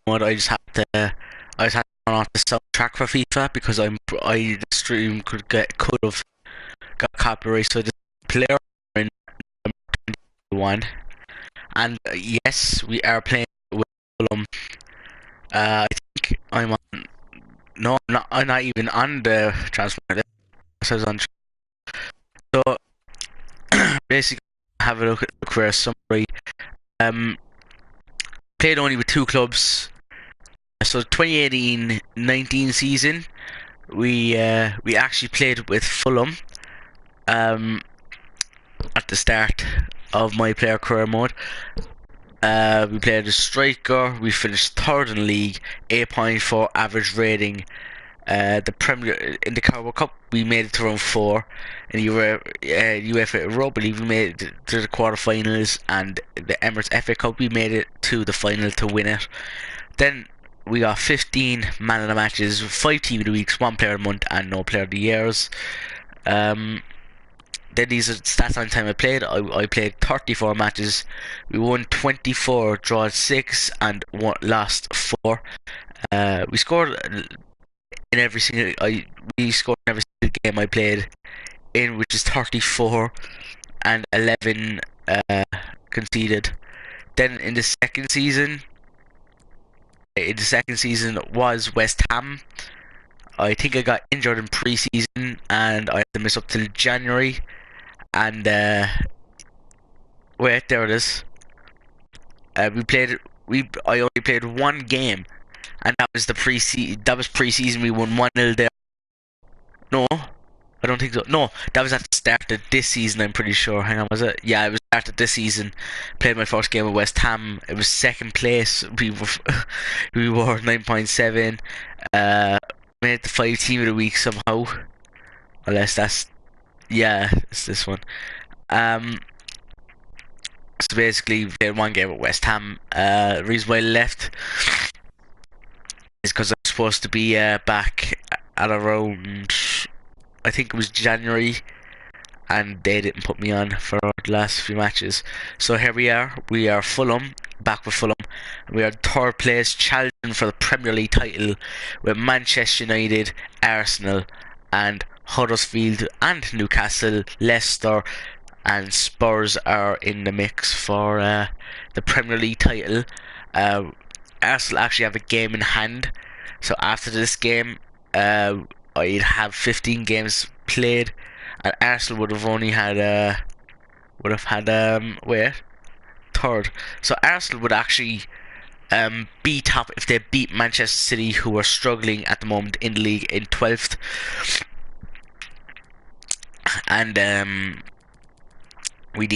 mode, I just had to turn off the soundtrack for FIFA because the stream could have got copyright, so the player in one. And yes, we are playing with Fulham. I think I'm on. No, I'm not even on the transfer list. I was on. So basically, have a look at the career summary. Um, Played only with two clubs. So 2018-19 season, we actually played with Fulham. Um, at the start of my player career mode. We played as striker. We finished third in the league, 8.4 average rating. The Premier in the Carabao Cup, we made it to round four. In the UEFA Europa League, we made it to the quarterfinals, and the Emirates FA Cup, we made it to the final to win it. Then we got 15 man of the matches, 5 team of the weeks, 1 player of the month, and no player of the years. Then these are stats on time I played. I played 34 matches. We won 24, drawn 6, and lost 4. We scored in every single. We scored in every single game I played in, which is 34, and 11 conceded. Then in the second season, was West Ham. I think I got injured in pre-season, and I had to miss up till January. And wait, there it is. I only played one game, and that was the pre-season. That was pre-season. We won 1-0 there. No, I don't think so. No, that was at the start of this season. I'm pretty sure. Hang on, was it? Yeah, it was start of this season. Played my first game with West Ham. It was second place. We were 9.7. Made the 5 team of the week somehow. Unless that's it's this one. So basically, we played one game at West Ham. The reason why I left is because I was supposed to be back at around, I think it was January, and they didn't put me on for the last few matches. So here we are. We are Fulham, back with Fulham. We are third place, challenging for the Premier League title with Manchester United, Arsenal, and Huddersfield, and Newcastle, Leicester, and Spurs are in the mix for the Premier League title. Arsenal actually have a game in hand, so after this game, I'd have 15 games played, and Arsenal would have only had third. So Arsenal would actually be top if they beat Manchester City, who are struggling at the moment in the league in 12th, and we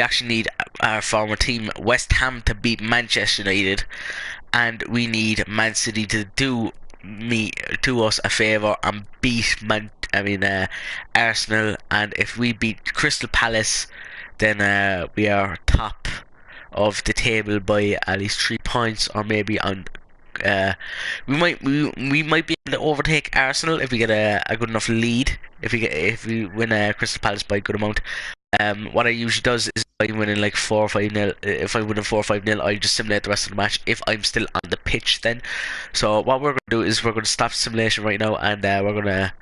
actually need our former team West Ham to beat Manchester United, and we need Man City to do us a favour and beat Arsenal. And if we beat Crystal Palace, then we are top of the table by at least 3 points, or maybe on. We might be able to overtake Arsenal if we get a good enough lead. If we win Crystal Palace by a good amount. What I usually does is if I'm winning like 4 or 5-0. If I'm winning 4 or 5-0, I just simulate the rest of the match if I'm still on the pitch then. So what we're gonna do is we're gonna stop simulation right now, and we're gonna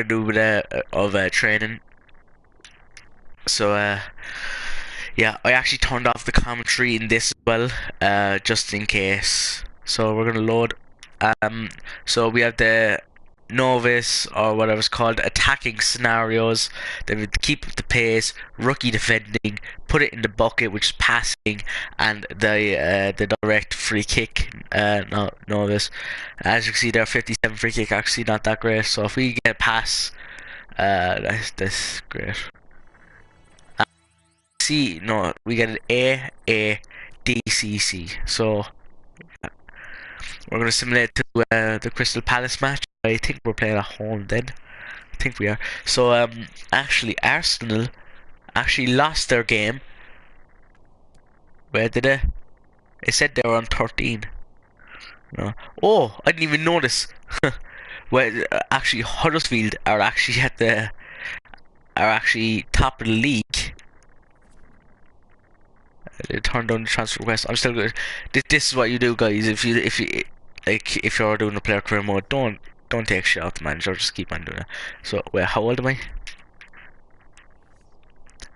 do a bit of training. So yeah, I actually turned off the commentary in this as well, just in case. So we're gonna load. So we have the novice, or whatever it's called, attacking scenarios. They would keep the pace, rookie defending, put it in the bucket, which is passing, and the direct free kick. No, novice. As you can see there, 57 free kick, actually not that great. So if we get a pass, that's great. C, no, we get an A, D, C. So we're gonna simulate to the Crystal Palace match. I think we're playing at home then. I think we are. So actually Arsenal actually lost their game. Where did they? It said they were on 13. No. Oh, I didn't even notice. Well, actually Huddersfield are actually top of the league. Turn down the transfer request. I'm still good. This is what you do, guys. If you like if you're doing a player career mode, don't take shit off the manager. Just keep on doing it. So wait, how old am I?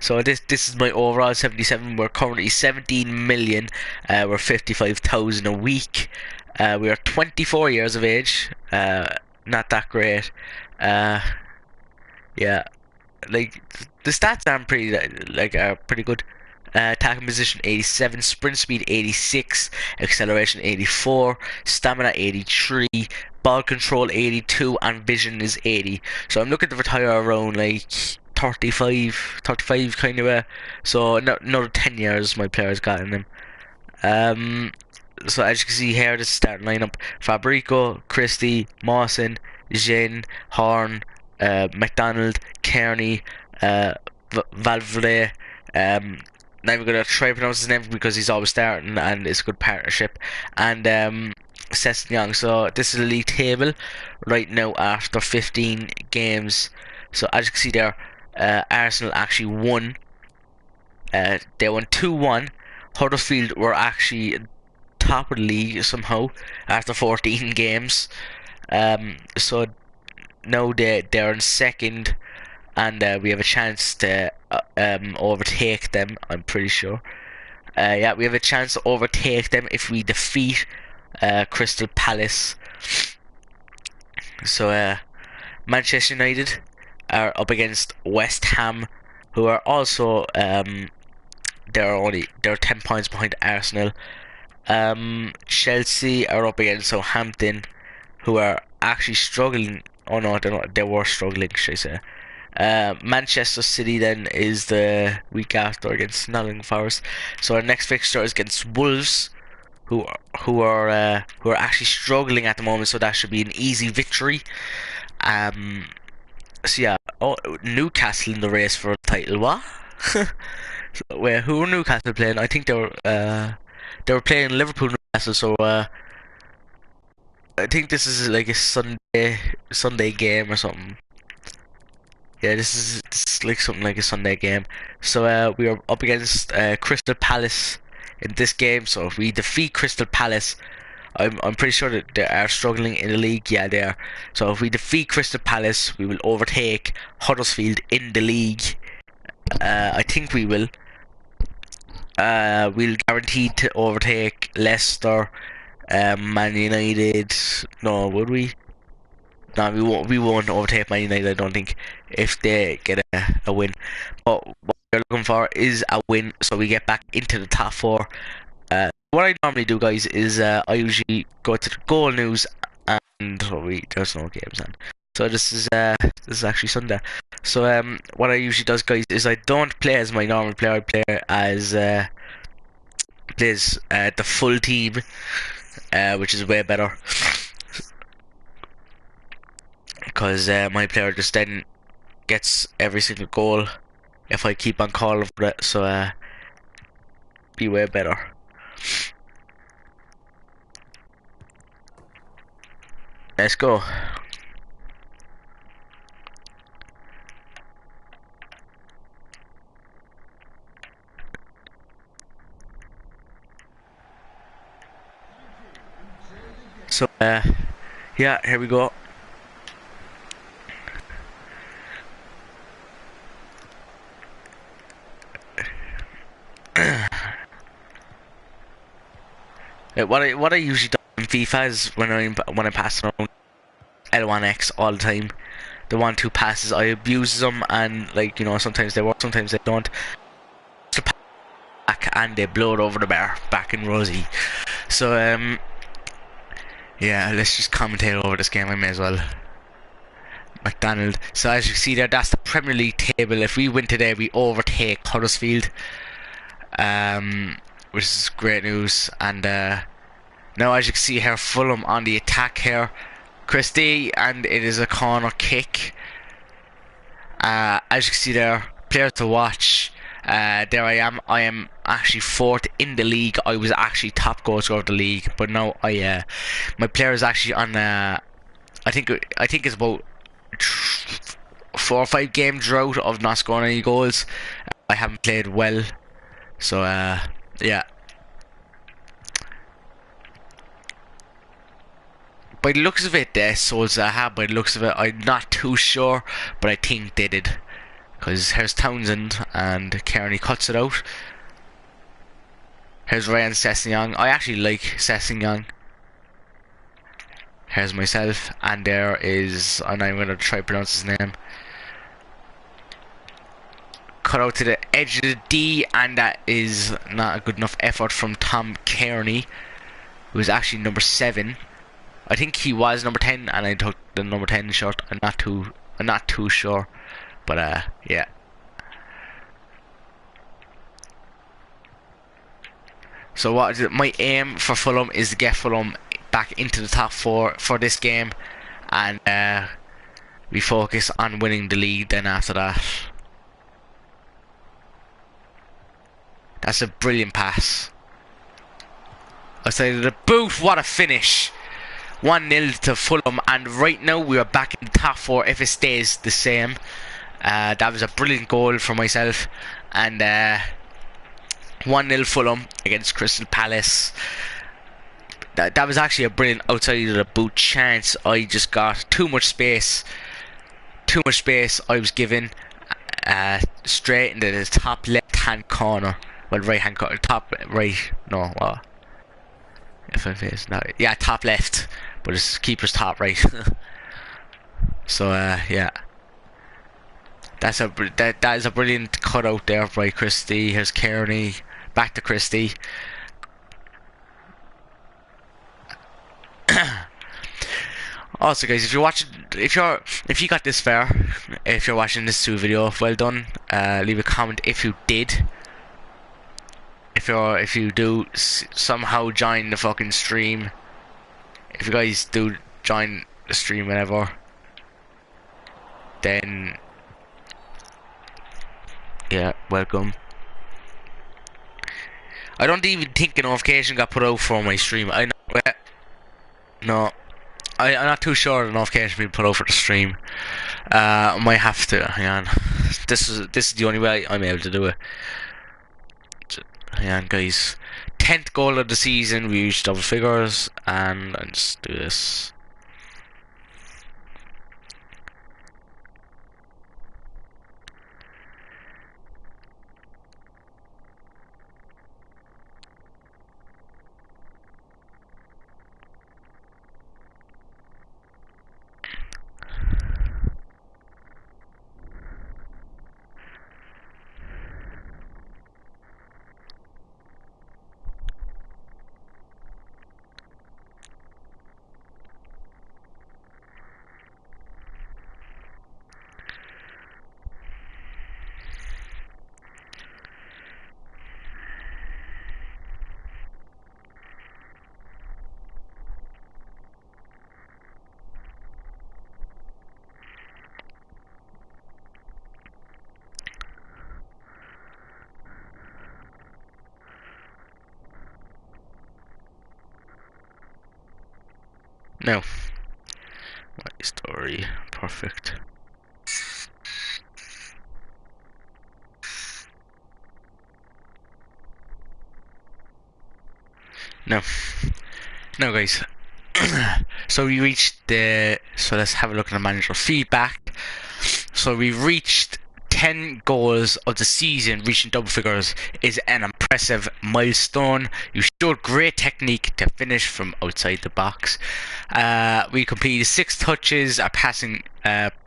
So this is my overall 77. We're currently 17 million. We're 55,000 a week. We are 24 years of age. Not that great. Uh, yeah, like the stats aren't pretty like are pretty good. Attacking position 87, sprint speed 86, acceleration 84, stamina 83, ball control 82, and vision is 80. So I'm looking to retire around like 35 kind of way. So another 10 years my players got in them. So as you can see here, this starting lineup: Fabrico, Christie, Mawson, Jean, Horn, McDonald, Kearney, Valverde. Now we're gonna try to pronounce his name because he's always starting and it's a good partnership. And Young. So this is the league table right now after 15 games. So as you can see there, Arsenal actually won. They won 2-1. Huddersfield were actually top of the league somehow after 14 games. So now they're in second, and we have a chance to overtake them. I'm pretty sure. Yeah, we have a chance to overtake them if we defeat Crystal Palace. So Manchester United are up against West Ham, who are also they're 10 points behind Arsenal. Chelsea are up against Southampton, who are actually struggling. Oh no, they're not. They were struggling, should I say? Manchester City then is the week after against Nottingham Forest. So our next fixture is against Wolves, who are actually struggling at the moment. So that should be an easy victory. So yeah, Newcastle in the race for a title. What? So, wait, who were Newcastle playing? I think they were playing Liverpool Newcastle. So I think this is like a Sunday game or something. Yeah, this is like something like a Sunday game. So we are up against Crystal Palace in this game. So if we defeat Crystal Palace, I'm pretty sure that they are struggling in the league. Yeah, they are. So if we defeat Crystal Palace, we will overtake Huddersfield in the league. I think we will. We'll guarantee to overtake Leicester, Man United. No, would we? No, we won't. We won't overtake Man United. I don't think if they get a win. But what we're looking for is a win, so we get back into the top four. What I normally do, guys, is I usually go to the goal news, and there's no games on. So this is actually Sunday. So what I usually does, guys, is I don't play as my normal player. I play as plays the full team, which is way better. Because my player just then gets every single goal if I keep on calling for it, so be way better. Let's go. So yeah, here we go. What I usually do in FIFA is when I pass around L1X all the time, the 1-2 passes, I abuse them, and like sometimes they work, sometimes they don't. Back and they blow it over the bar, back in Rosie. So yeah, let's just commentate over this game. I may as well. McDonald. So as you see there, that's the Premier League table. If we win today, we overtake Huddersfield, which is great news. And now, as you can see here, Fulham on the attack here. Christie, and it is a corner kick. As you can see there, players to watch. There I am. I am actually fourth in the league. I was actually top goal scorer of the league, but now my player is actually on. I think it's about 4 or 5 game drought of not scoring any goals. I haven't played well, so Yeah. By the looks of it, Souls have. By the looks of it, I'm not too sure, but I think they did. Because here's Townsend and Kearney cuts it out. Here's Ryan Sessegnon. I actually like Sessegnon. Here's myself, and there is, and I'm gonna try to pronounce his name. Cut out to the edge of the D, and that is not a good enough effort from Tom Kearney, who is actually number 7. I think he was number 10, and I took the number 10 shot. I'm not too sure, but yeah. So what is it? My aim for Fulham is to get Fulham back into the top 4 for this game, and we focus on winning the league then after that. That's a brilliant pass. I say the boot, what a finish. 1-0 to Fulham, and right now we are back in the top 4 if it stays the same. That was a brilliant goal for myself, and 1-0 Fulham against Crystal Palace. That was actually a brilliant outside of the boot chance. I just got too much space. I was given straight into the top left hand corner. Well, right hand corner, top right. No, what? If I face now, yeah, top left, but it's keeper's top right. So yeah, that is a brilliant cutout there by Christie. Here's Kearney, back to Christie. Also, guys, if you got this far, if you're watching this video, well done. Leave a comment if you did. If you do somehow join the fucking stream, if you guys do join the stream whenever, then yeah, welcome. I don't even think a notification got put out for my stream. I know. No, I'm not too sure the notification being put out for the stream. I might have to. Hang on. This is the only way I'm able to do it. Hang on, guys. 10th goal of the season. We reached double figures, and let's do this. No. My story. Perfect. No. No, guys. So we reached the. So let's have a look at the manager feedback. So we reached 10 goals of the season. Reaching double figures is an impressive milestone. You showed great technique to finish from outside the box. We completed 6 touches. Our passing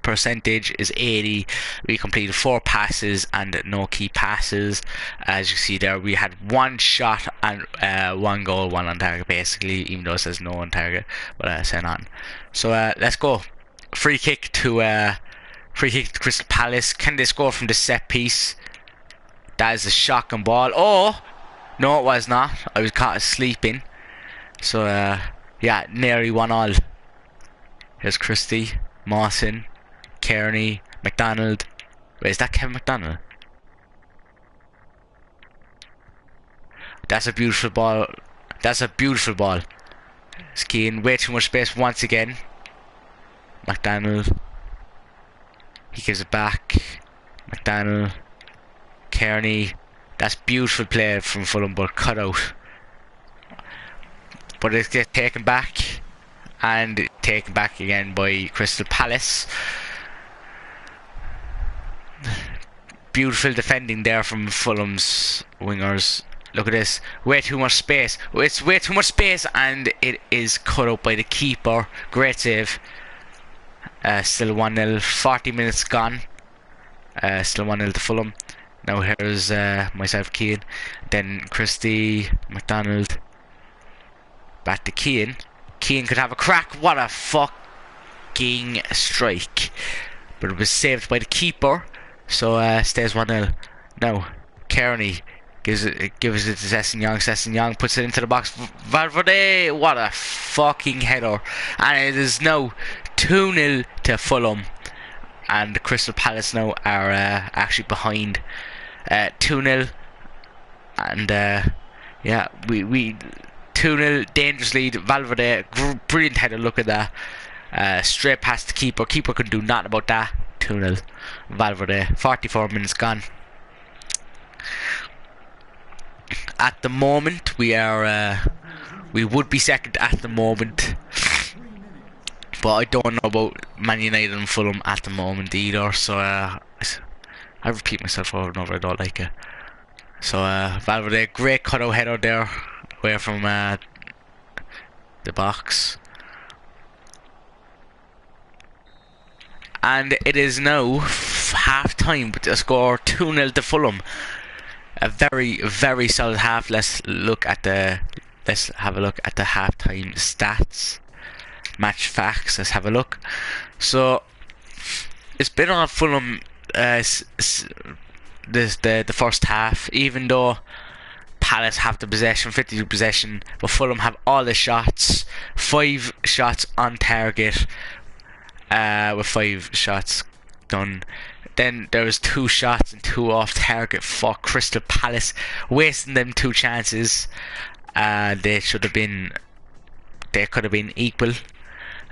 percentage is 80. We completed 4 passes and no key passes. As you see there, we had 1 shot and 1 goal, 1 on target, basically, even though it says no on target, but I said on. So let's go. Free kick to Crystal Palace. Can they score from the set piece? That is a shocking ball. Oh no, it was not. I was caught sleeping. So yeah, nearly 1-1. Here's Christie, Mawson, Kearney, McDonald. Wait, is that Kevin McDonald? That's a beautiful ball. That's a beautiful ball. Skiing way too much space once again. McDonald. He gives it back. McDonald. Kearney. That's beautiful play from Fulham, but cut out. But it gets taken back, and taken back again by Crystal Palace. Beautiful defending there from Fulham's wingers. Look at this. Way too much space. It's way too much space, and it is cut out by the keeper. Great save. Still 1-0. 40 minutes gone. Still 1-0 to Fulham. Now here's myself, Keane. Then Christie, McDonald. Back to Keane. Keane could have a crack. What a fucking strike. But it was saved by the keeper. So stays 1-0. Now Kearney gives it to Sessignon. Sessignon puts it into the box. Valverde, what a fucking header. And it is now 2-0 to Fulham. And the Crystal Palace now are actually behind 2-0. And yeah, we 2-0, dangerous lead. Valverde, brilliant header, look at that. Straight past the keeper. Keeper couldn't do nothing about that. 2-0. Valverde. 44 minutes gone. At the moment, we would be second at the moment. But I don't know about Man United and Fulham at the moment either. So I repeat myself over and over. I don't like it. So Valverde, great cutout header there, away from the box. And it is now half time with the score 2-0 to Fulham. A very, very solid half. Let's have a look at the half time stats. Match facts. Let's have a look. So it's been on Fulham the first half, even though Palace have the possession, 52 possession, but Fulham have all the shots, 5 shots on target, with 5 shots done. Then there was 2 shots and 2 off target for Crystal Palace, wasting them 2 chances. They could have been equal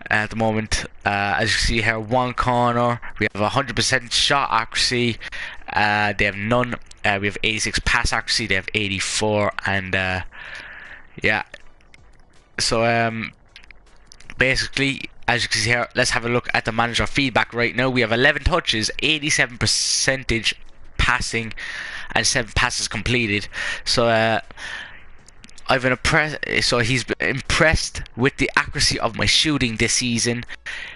at the moment. As you see here, 1 corner, we have 100% shot accuracy. They have none. We have 86 pass accuracy. They have 84, and yeah. So basically, as you can see here, let's have a look at the manager feedback right now. We have 11 touches, 87% passing, and 7 passes completed. So I've been impressed. So he's been impressed with the accuracy of my shooting this season.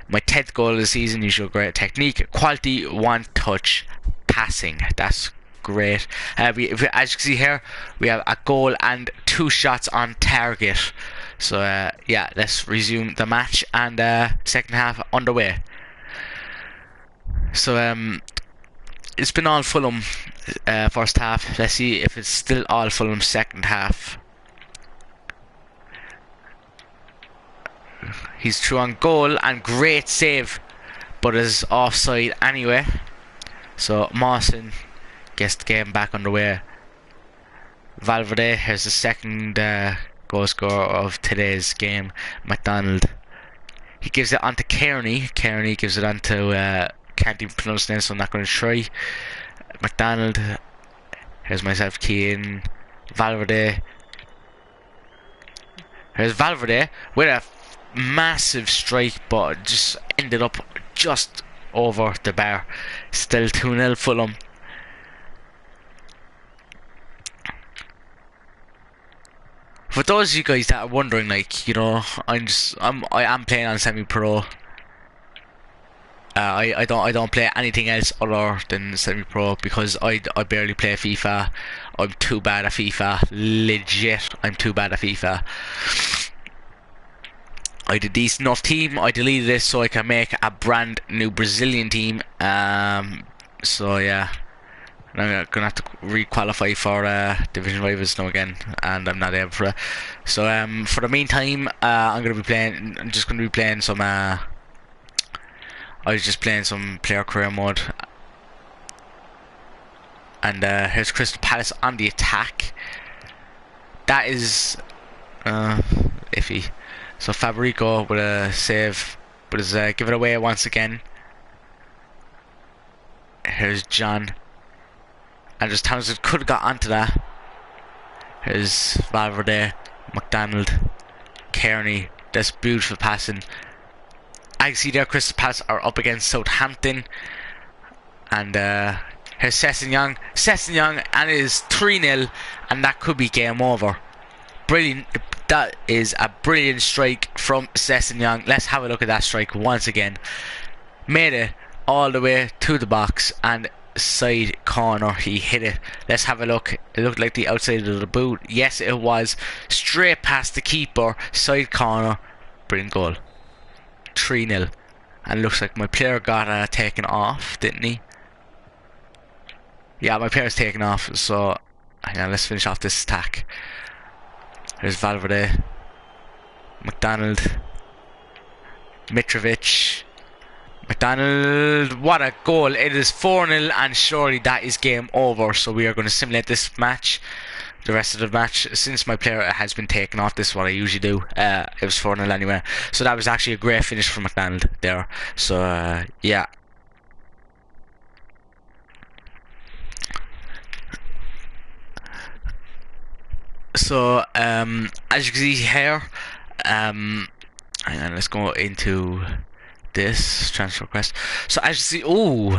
My 10th goal of the season. You show great technique, quality, 1 touch, passing. That's great. As you can see here, we have a goal and 2 shots on target. So yeah, let's resume the match, and second half underway. So it's been all Fulham first half. Let's see if it's still all Fulham second half. He's through on goal, and great save, but is offside anyway. So Mawson gets the game back underway. Valverde, here's the second goal scorer of today's game. McDonald, he gives it on to Kearney. Kearney gives it on to can't even pronounce his name, so I'm not going to try. McDonald, here's myself, Keane. Valverde, here's Valverde with a massive strike, but just ended up just over the bar. Still 2-0 Fulham. For those of you guys that are wondering, like, you know, I am playing on semi-pro. I don't play anything else other than semi-pro, because I barely play FIFA. I'm too bad at FIFA. Legit, I'm too bad at FIFA. I had a decent enough team. I deleted this so I can make a brand new Brazilian team. So yeah, I'm gonna have to re-qualify for Division Rivals now again, and I'm not able for it. So for the meantime, I'm just gonna be playing some. I was just playing some player career mode, and here's Crystal Palace on the attack. That is iffy. So Fabrico with a save, but is give it away once again. Here's John. And just Townsend could have got onto that. Here's Valverde, McDonald, Kearney. That's beautiful passing. I can see there Crystal Palace are up against Southampton. And here's Sessegnon, and it is 3-0, and that could be game over. Brilliant. That is a brilliant strike from Sessegnon. Let's have a look at that strike once again. Made it all the way to the box, and side corner he hit it. Let's have a look. It looked like the outside of the boot. Yes, it was. Straight past the keeper, side corner. Brilliant goal. 3-0. And looks like my player got taken off, didn't he? Yeah, my player's taken off, so hang on, let's finish off this attack. There's Valverde, McDonald, Mitrovic, McDonald. What a goal! It is 4-0, and surely that is game over. So we are going to simulate this match, the rest of the match. Since my player has been taken off, this is what I usually do. It was 4-0 anyway, so that was actually a great finish from McDonald there. So yeah. So as you can see here, hang on, let's go into this transfer request. So as you see,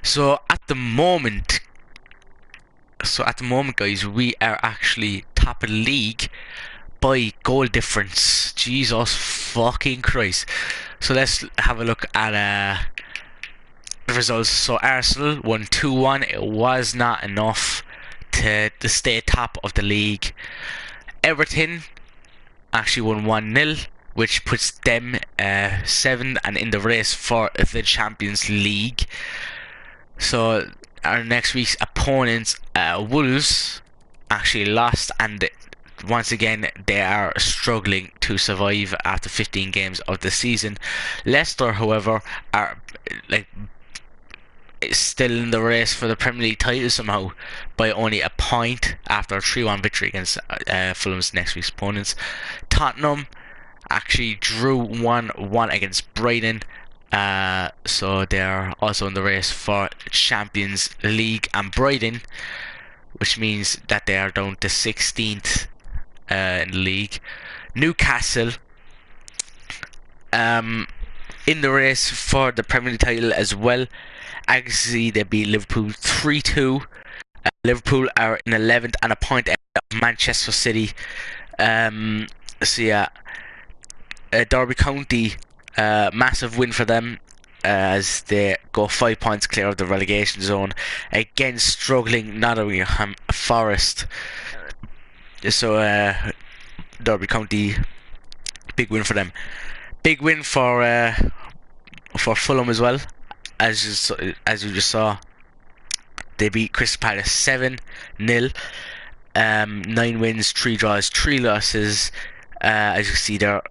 so at the moment, guys, we are actually top of the league by goal difference. Jesus fucking Christ. So let's have a look at the results. So Arsenal won 2-1. It was not enough to stay top of the league. Everton actually won 1-0, which puts them 7th and in the race for the Champions League. So our next week's opponents, Wolves, actually lost, and once again they are struggling to survive after 15 games of the season. Leicester, however, are still in the race for the Premier League title somehow by only a point after a 3-1 victory against Fulham's next week's opponents. Tottenham actually drew 1-1 against Brighton, so they're also in the race for Champions League, and Brighton, which means that they are down to 16th in the league. Newcastle in the race for the Premier League title as well. Actually, they beat Liverpool 3-2. Liverpool are in 11th and a point ahead of Manchester City. So yeah, Derby County, massive win for them as they go 5 points clear of the relegation zone. Again, struggling Nottingham Forest. So Derby County, big win for them. Big win for Fulham as well. As you just saw, they beat Crystal Palace 7-0. 9 wins, 3 draws, 3 losses. As you see there,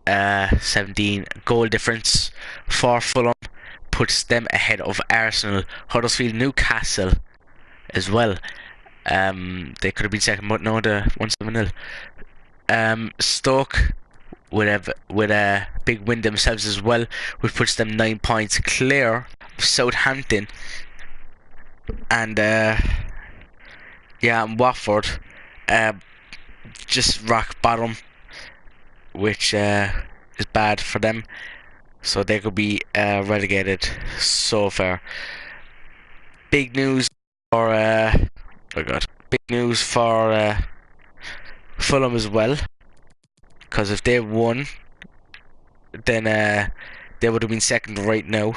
17 goal difference for Fulham puts them ahead of Arsenal, Huddersfield, Newcastle as well. They could have been second, but no, they won 7-0. Stoke with a big win themselves as well, which puts them 9 points clear of Southampton. And yeah, Watford just rock bottom, which is bad for them, so they could be relegated so far. Big news for big news for Fulham as well, because if they won, then they would have been second right now.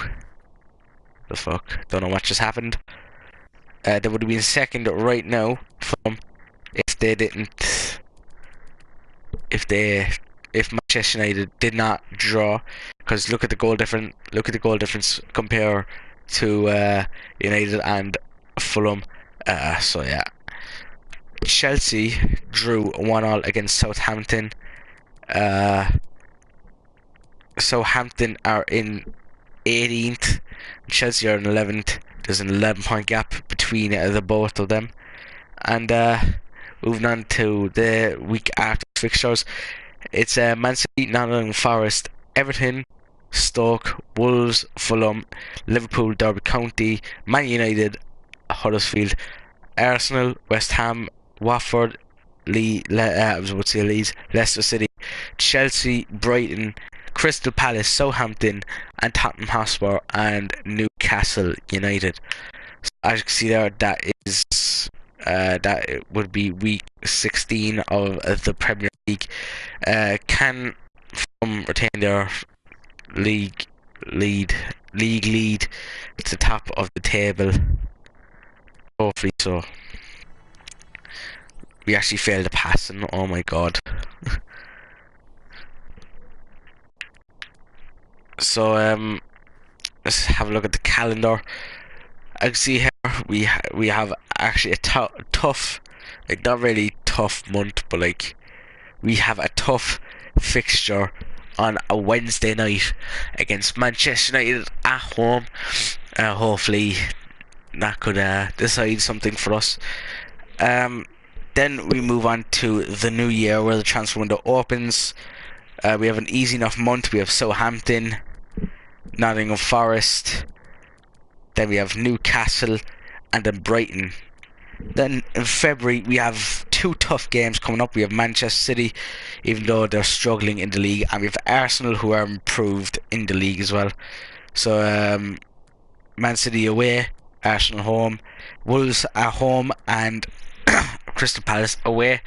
The fuck? Don't know what just happened. They would have been second right now, Fulham, if they didn't. If Manchester United did not draw, because look at the goal difference. Look at the goal difference compare to United and Fulham. So yeah, Chelsea drew 1-1 against Southampton. Southampton are in 18th. Chelsea are in 11th. There's an 11-point gap between the both of them. And moving on to the week after fixtures, it's Man City, Nottingham Forest, Everton, Stoke, Wolves, Fulham, Liverpool, Derby County, Man United, Huddersfield, Arsenal, West Ham, Watford, I was about to say Leeds, Leicester City, Chelsea, Brighton, Crystal Palace, Southampton, and Tottenham Hotspur, and Newcastle United. So as you can see there, that it would be week 16 of the Premier League. Can Fulham retain their league lead to the top of the table? Hopefully so. We actually failed a pass, and oh my god. So let's have a look at the calendar. I can see here we have actually a tough, like not really tough month, but like we have a tough fixture on a Wednesday night against Manchester United at home. Hopefully that could decide something for us. Then we move on to the new year where the transfer window opens. We have an easy enough month. We have Southampton, Nottingham Forest, then we have Newcastle, and then Brighton. Then in February we have two tough games coming up. We have Manchester City, even though they're struggling in the league, and we have Arsenal, who are improved in the league as well. So Man City away, Arsenal home, Wolves at home, and Crystal Palace away.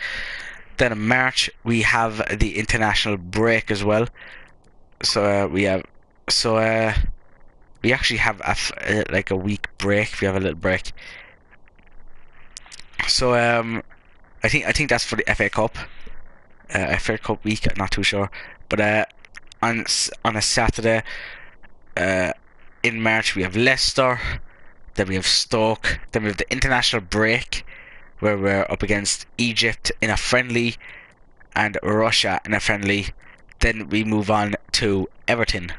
Then in March we have the international break as well. So we actually have like a week break. We have a little break. So I think that's for the FA Cup. FA Cup week. I'm not too sure, but on a Saturday in March we have Leicester. Then we have Stoke. Then we have the international break, where we're up against Egypt in a friendly and Russia in a friendly. Then we move on to Everton.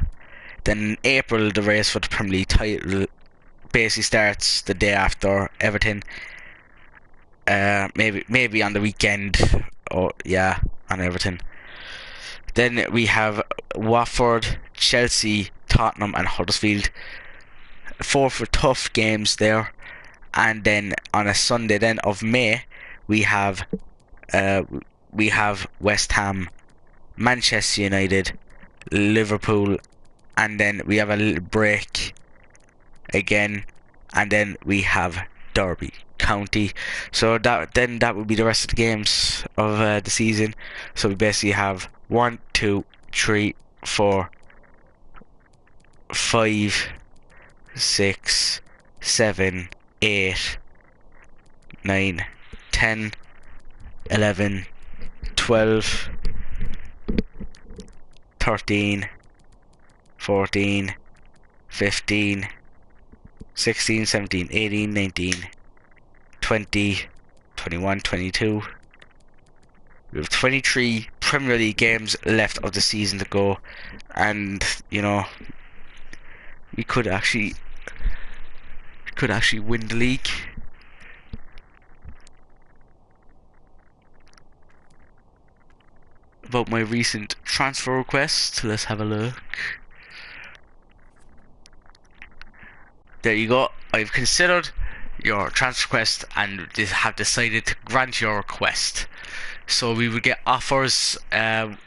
Then in April, the race for the Premier League title basically starts the day after Everton. Maybe on the weekend, or yeah, on Everton. Then we have Watford, Chelsea, Tottenham, and Huddersfield. 4 for tough games there. And then on a Sunday then of May, we have West Ham, Manchester United, Liverpool, and then we have a little break again, and then we have Derby County. So that would be the rest of the games of the season. So we basically have 1, 2, 3, 4, 5, 6, 7, 8, 9, 10, 11, 12, 13, 14, 15, 16, 17, 18, 19, 20, 21, 22. We have 23 Premier League games left of the season to go, and you know, we could actually win the league. About my recent transfer request, let's have a look. There you go. I've considered your transfer request and have decided to grant your request. So we will get offers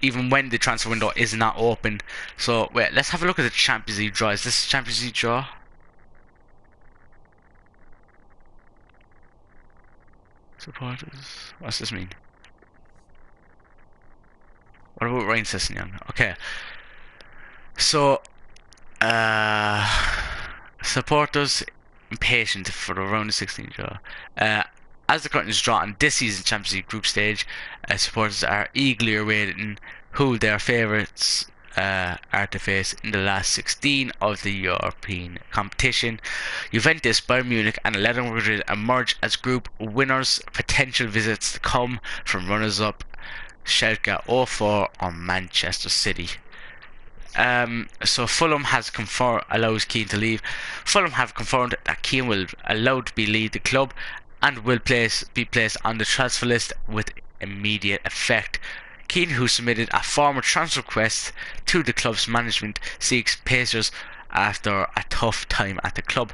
even when the transfer window is not open. So wait, let's have a look at the Champions League draw. Is this Champions League draw? Supporters. What's this mean? What about Ryan Sessegnon? Okay. So supporters impatient for the round of 16 draw. As the curtain is drawn on this season's Champions League group stage, supporters are eagerly awaiting who their favourites are to face in the last 16 of the European competition. Juventus, Bayern Munich and Atletico Madrid emerge as group winners. Potential visits to come from runners-up Schalke 04 or Manchester City. So Fulham has allows Keane to leave. Fulham have confirmed that Keane will allowed to leave the club and will be placed on the transfer list with immediate effect. Keane, who submitted a formal transfer request to the club's management, seeks Pacers after a tough time at the club.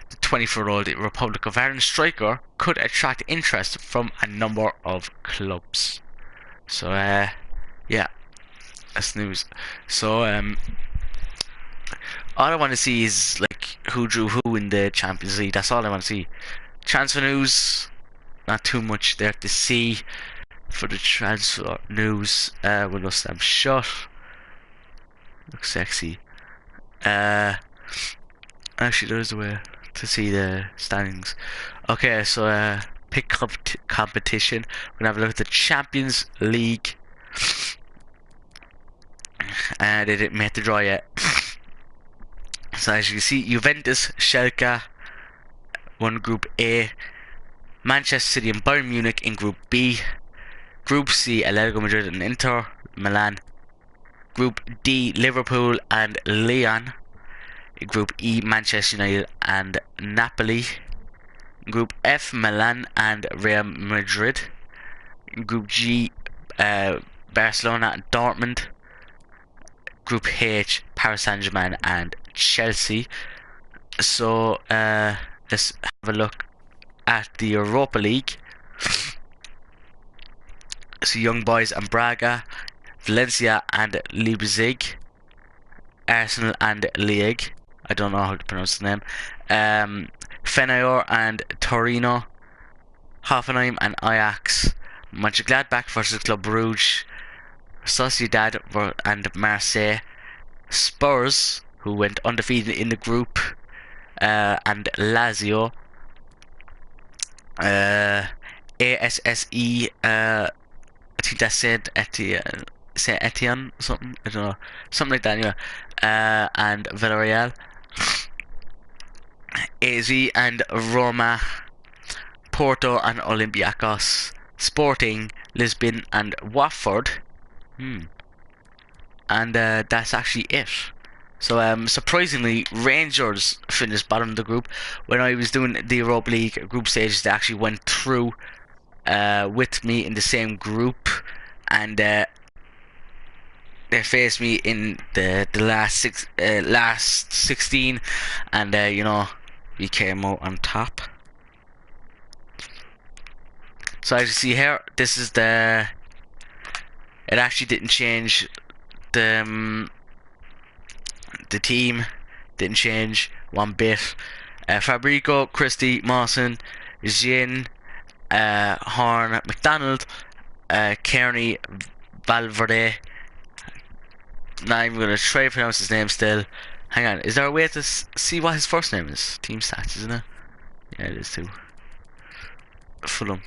The 24-year-old Republic of Ireland striker could attract interest from a number of clubs. So, yeah, that's news. So, all I want to see is like who drew who in the Champions League. That's all I want to see. Transfer news, not too much there to see for the transfer news. Window stamp shut. Looks sexy. Actually, there's a way to see the standings. Okay, so pick competition. We're gonna have a look at the Champions League. And they didn't make the draw yet. So as you can see, Juventus, Schalke won Group A. Manchester City and Bayern Munich in Group B. Group C, Atletico Madrid and Inter Milan. Group D, Liverpool and Lyon. Group E, Manchester United and Napoli. Group F, Milan and Real Madrid. Group G, Barcelona and Dortmund. Group H, Paris Saint-Germain and Chelsea. So let's have a look at the Europa League. So Young Boys and Braga, Valencia and Leipzig, Arsenal and Liège. I don't know how to pronounce the name. Feyenoord and Torino, Hoffenheim and Ajax, Mönchengladbach versus Club Brugge, Sociedad and Marseille, Spurs, who went undefeated in the group, and Lazio, ASSE, I think that's Saint Etienne, something, I don't know, something like that anyway, and Villarreal, AZ and Roma, Porto and Olympiacos, Sporting, Lisbon and Watford. And that's actually it. So surprisingly, Rangers finished bottom of the group. When I was doing the Europa League group stages, they actually went through with me in the same group, and they faced me in the last 16, and you know, we came out on top. So as you see here, this is the. It actually didn't change the team. Didn't change one bit. Fabrico, Christie, Mawson, Jean, Horn, McDonald, Kearney, Valverde. Not even gonna try to pronounce his name still. Hang on, is there a way to see what his first name is? Team stats, isn't it? Yeah, it is too. Fulham.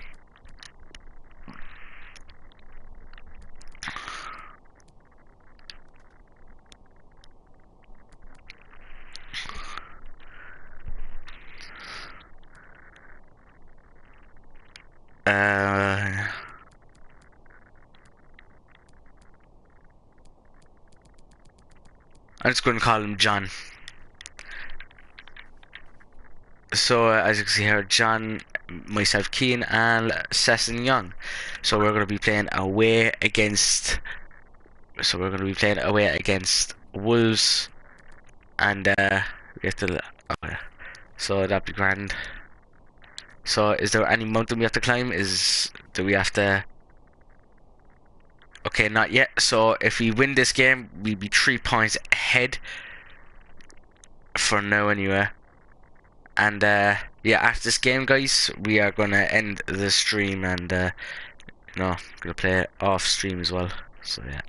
I'm just going to call him John. So as you can see here, John, myself, Keane, and Sesson Young. So we're going to be playing away against. So we're going to be playing away against Wolves, and we have to. Okay. So that'd be grand. So is there any mountain we have to climb? Do we have to? Okay, not yet. So if we win this game, we'll be 3 points ahead for now anyway. And yeah, after this game, guys, we are gonna end the stream, and you know, gonna play off stream as well. So yeah.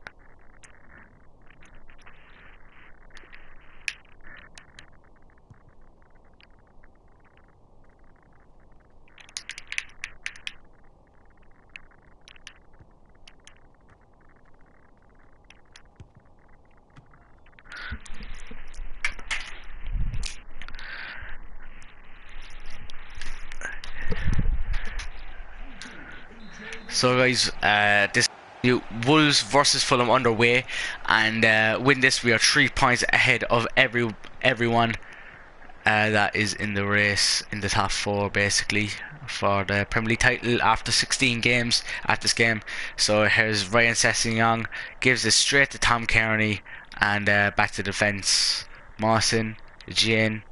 So guys, this Wolves versus Fulham underway, and win this, we are 3 points ahead of everyone that is in the race in the top 4 basically. for the Premier League title after 16 games at this game. So here's Ryan Sessegnon, gives it straight to Tom Kearney, and back to defence. Mawson, Jean,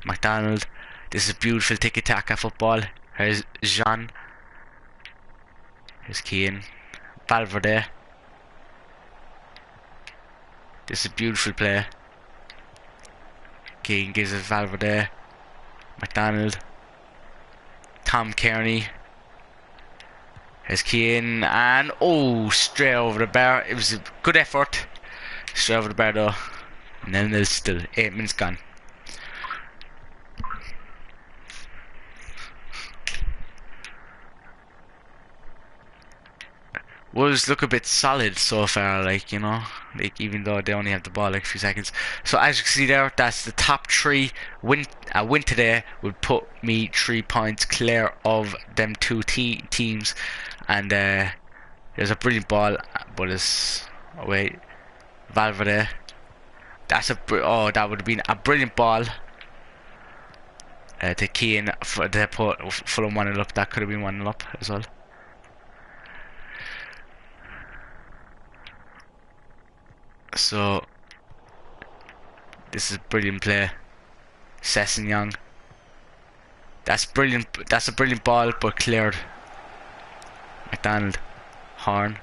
McDonald. This is beautiful tiki-taka football. Here's Jean. Here's Keane. Valverde. This is a beautiful play. Keane gives it Valverde. McDonald. Tom Kearney. Here's Keane, and oh, straight over the bar. It was a good effort. Straight over the bar though. 0-0 still. 8 minutes gone. Wolves look a bit solid so far, like, you know, like, even though they only have the ball like a few seconds. So as you can see there, that's the top three. Win today would put me 3 points clear of them two teams. And there's a brilliant ball, but it's, oh wait, Valverde. That's that would have been a brilliant ball to Keane for the put Fulham 1-0 up. That could have been 1-0 up as well. So this is a brilliant play. Sessegnon. That's brilliant. That's a brilliant ball, but cleared. McDonald. Horn.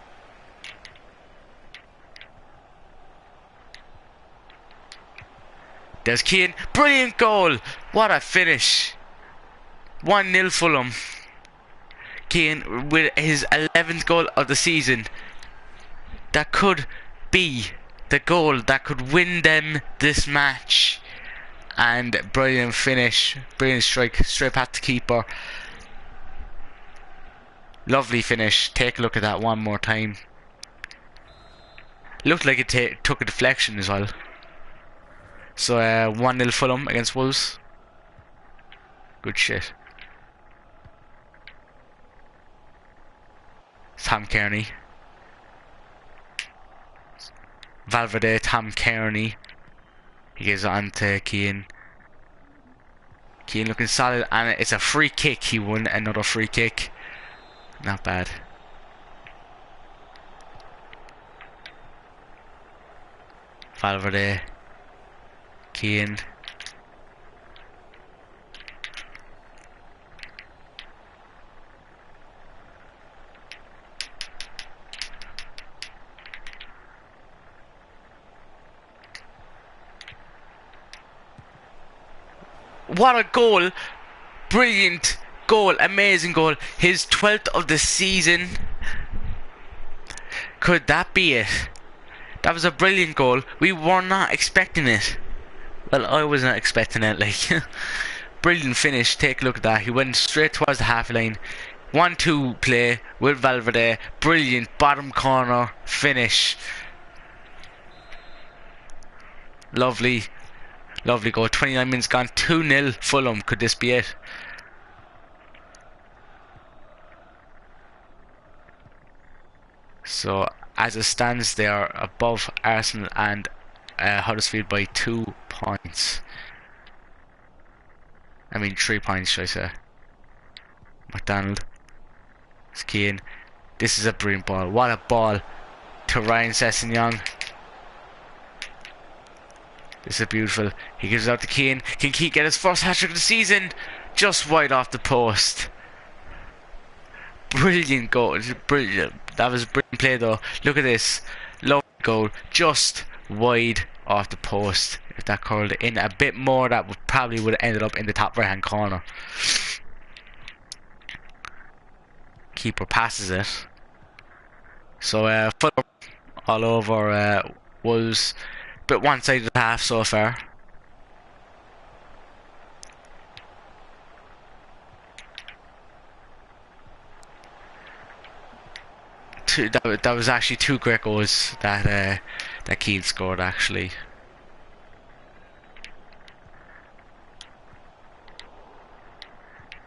There's Keane. Brilliant goal. What a finish. 1-0 Fulham. Keane with his 11th goal of the season. That could be the goal that could win them this match. And brilliant finish, brilliant strike, straight past the keeper. Lovely finish. Take a look at that one more time. Looked like it took a deflection as well. So 1-0 Fulham against Wolves. Good shit. Tom Kearney. Valverde, Tom Kearney. He gives it on to Keane. Keane looking solid, and it's a free kick. He won another free kick. Not bad. Valverde. Keane. What a goal! Brilliant goal, amazing goal. His 12th of the season. Could that be it? That was a brilliant goal. We were not expecting it. Well, I was not expecting it, like. Brilliant finish. Take a look at that. He went straight towards the half line. 1-2 play with Valverde. Brilliant bottom corner finish. Lovely. Lovely goal. 29 minutes gone. 2-0 Fulham. Could this be it? So as it stands, they are above Arsenal and Huddersfield by 2 points. I mean 3 points, should I say. McDonald. Keane. This is a brilliant ball. What a ball to Ryan Sessegnon. This is beautiful. He gives it out to Keane. Can Keane get his first hat-trick of the season? Just wide off the post. Brilliant goal. Brilliant. That was a brilliant play though. Look at this. Lovely goal. Just wide off the post. If that curled in a bit more, that would probably would have ended up in the top right hand corner. Keeper passes it. So Fulham all over Wolves. But one-sided half so far. That was actually 2 great goals that Keane scored actually.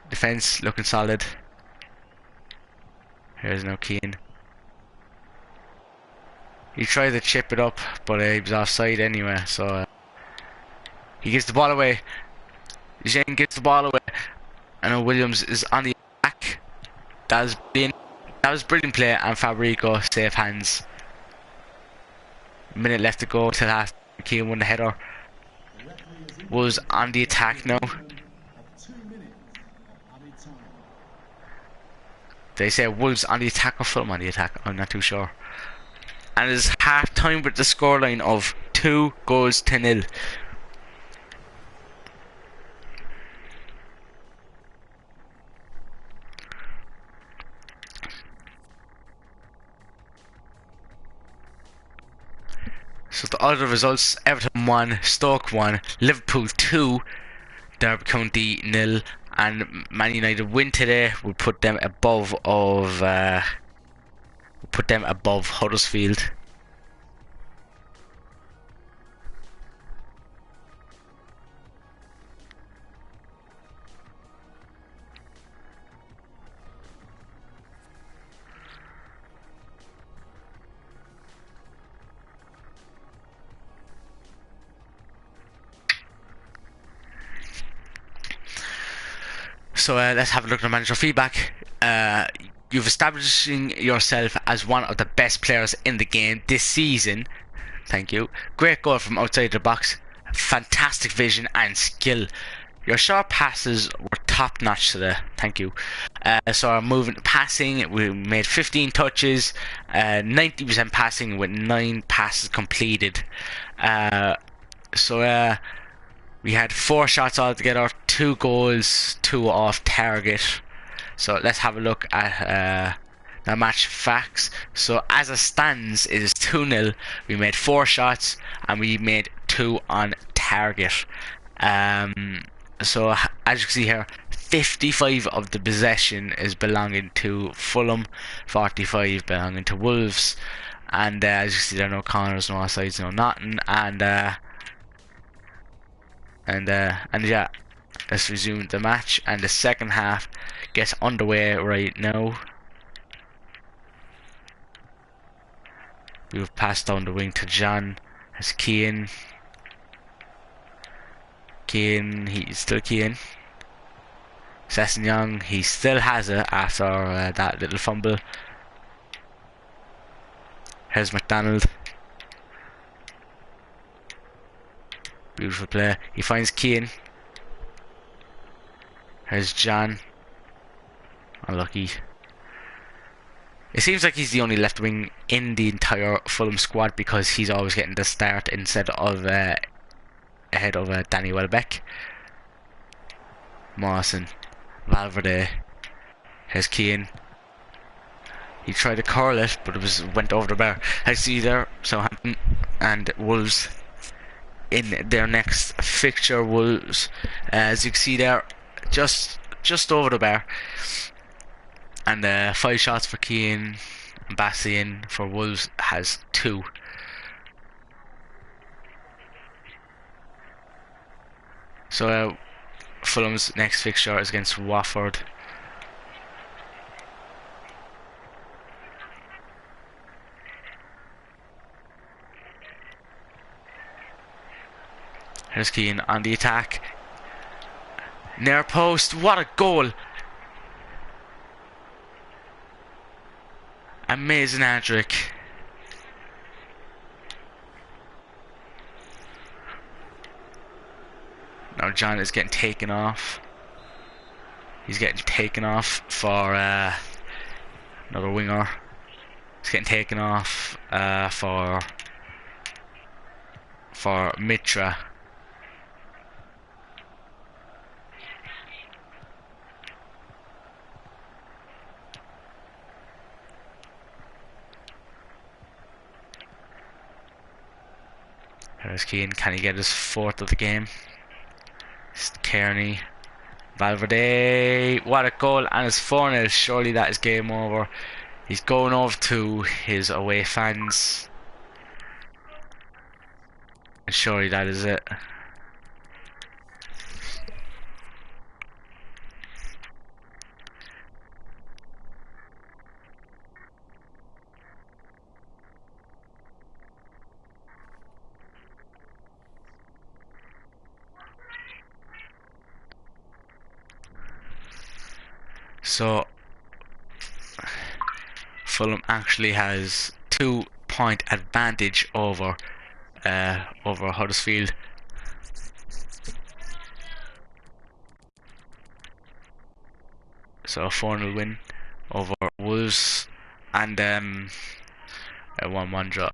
Defense looking solid. Here's no Keane. He tried to chip it up, but he was offside anyway, so he gives the ball away. Jean gives the ball away. I know Williams is on the That was brilliant. That was brilliant play, and Fabrico safe hands. Minute left to go till half. Keane won the header. Was on the attack now. They say Wolves on the attack or Fulham on the attack. I'm not too sure. And it's half time with the scoreline of 2-0. So the other results: Everton 1, Stoke 1, Liverpool 2, Derby County 0, and Man United win today will put them above Huddersfield. So let's have a look at the manager feedback. You've establishing yourself as one of the best players in the game this season. Thank you. Great goal from outside the box. Fantastic vision and skill. Your short passes were top notch today. Thank you. So our moving passing, we made 15 touches, 90% passing with 9 passes completed. We had 4 shots altogether, 2 goals, 2 off target. So let's have a look at the match facts. So as it stands, it is 2-0. We made 4 shots and we made 2 on target. So as you can see here, 55 of the possession is belonging to Fulham, 45 belonging to Wolves. And as you see there, no corners, no offsides, no nothing. And yeah, let's resume the match, and the second half gets underway right now. We've passed down the wing to John. As Keane, he's still Keane. Sessegnon, he still has it after that little fumble. Here's McDonald. Beautiful play. He finds Keane. Here's John. Unlucky. It seems like he's the only left wing in the entire Fulham squad because he's always getting the start instead of ahead of Danny Welbeck. Mawson. Valverde. Here's Keane. He tried to curl it, but it went over the bar. I see there Southampton and Wolves in their next fixture. Wolves, as you can see there, just over the bar. And 5 shots for Keane. Bastian for Wolves has 2. So Fulham's next fixture is against Watford. Here's Keane on the attack. Near post. What a goal! Amazing hat-trick. Now John is getting taken off. He's getting taken off for another winger. He's getting taken off for Mitra. Here's Keane. Can he get his 4th of the game? Kearney. Valverde. What a goal. And it's 4-0. Surely that is game over. He's going over to his away fans. And surely that is it. So Fulham actually has 2 point advantage over Huddersfield. So a 4-0 win over Wolves, and a 1-1 draw.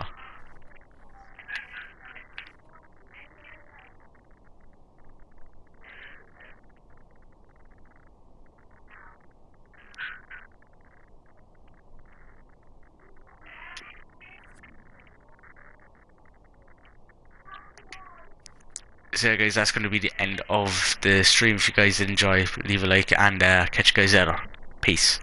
So yeah, guys, that's going to be the end of the stream. If you guys did enjoy, leave a like, and catch you guys later. Peace.